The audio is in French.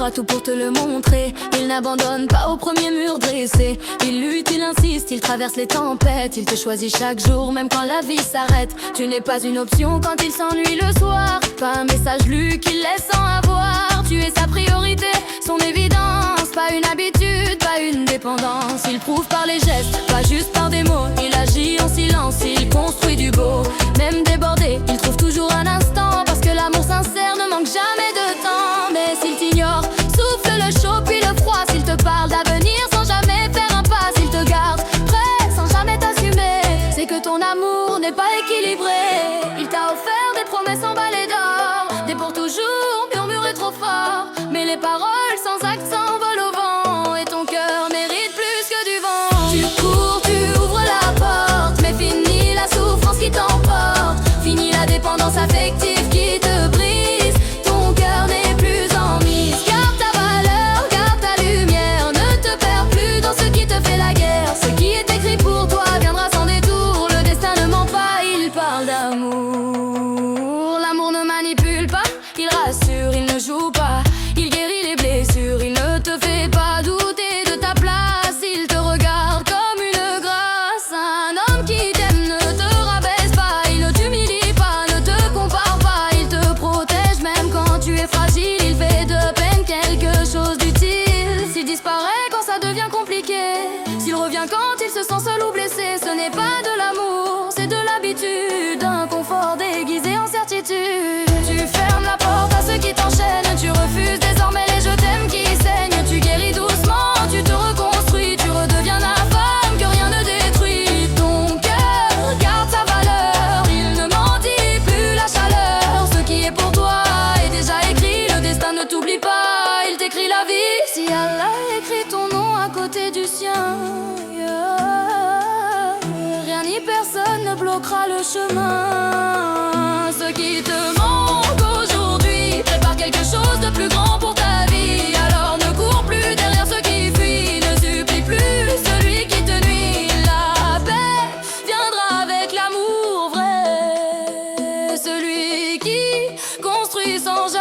fera tout pour te le montrer. Il n'abandonne pas au premier mur dressé. Il lutte, il insiste, il traverse les tempêtes. Il te choisit chaque jour, même quand la vie s'arrête. Tu n'es pas une option quand il s'ennuie le soir. Pas un message lu qu'il laisse sans avoir. Tu es sa priorité, son évidence. Pas une habitude, pas une dépendance. Il prouve par les gestes, pas juste par des mots. Il agit en silence, il construit du beau. Même débordé, il trouve toujours un instant. Parce que l'amour sincère ne manque jamais de temps. Mais s'il t'ignore, souffle le chaud puis le froid. S'il te parle d'avenir sans jamais faire un pas. S'il te garde prêt sans jamais t'assumer, c'est que ton amour n'est pas équilibré. Il t'a offert des promesses emballées d'or, des pour toujours murmurées trop fort. Mais les paroles sans accent volent au vent. Et ton cœur mérite plus que du vent. Tu cours, tu ouvres la porte, mais fini la souffrance qui t'emporte. Fini la dépendance affective qui te brise. Ton cœur n'est plus en mise. Garde ta valeur, garde ta lumière. Ne te perds plus dans ce qui te fait la guerre. Ce qui est écrit pour toi viendra sans détour. Le destin ne ment pas, il parle d'amour. L'amour ne manipule pas, il rassure, il ne joue pas. Il guérit les blessures, il ne te fait pas douter de ta place. Il te regarde comme une grâce. Un homme qui t'aime ne te rabaisse pas. Il ne t'humilie pas, ne te compare pas. Il te protège même quand tu es fragile. Il fait de peine quelque chose d'utile. S'il disparaît quand ça devient compliqué, s'il revient quand il se sent seul ou blessé, ce n'est pas de l'amour, c'est de l'habitude. Un confort déguisé en certitude. Tu fermes la porte à ceux qui t'enchaînent. Tu refuses désormais les je t'aime qui saignent. Tu guéris doucement, tu te reconstruis. Tu redeviens la femme que rien ne détruit. Ton cœur garde sa valeur, il ne mendie plus la chaleur. Ce qui est pour toi est déjà écrit. Le destin ne t'oublie pas, il t'écrit la vie. Si Allah écrit ton nom à côté du sien, rien ni personne ne bloquera le chemin. Ce qui te manque aujourd'hui prépare quelque chose de plus grand pour ta vie. Alors ne cours plus derrière ceux qui fuient. Ne supplie plus celui qui te nuit. La paix viendra avec l'amour vrai. Celui qui construit sans jamais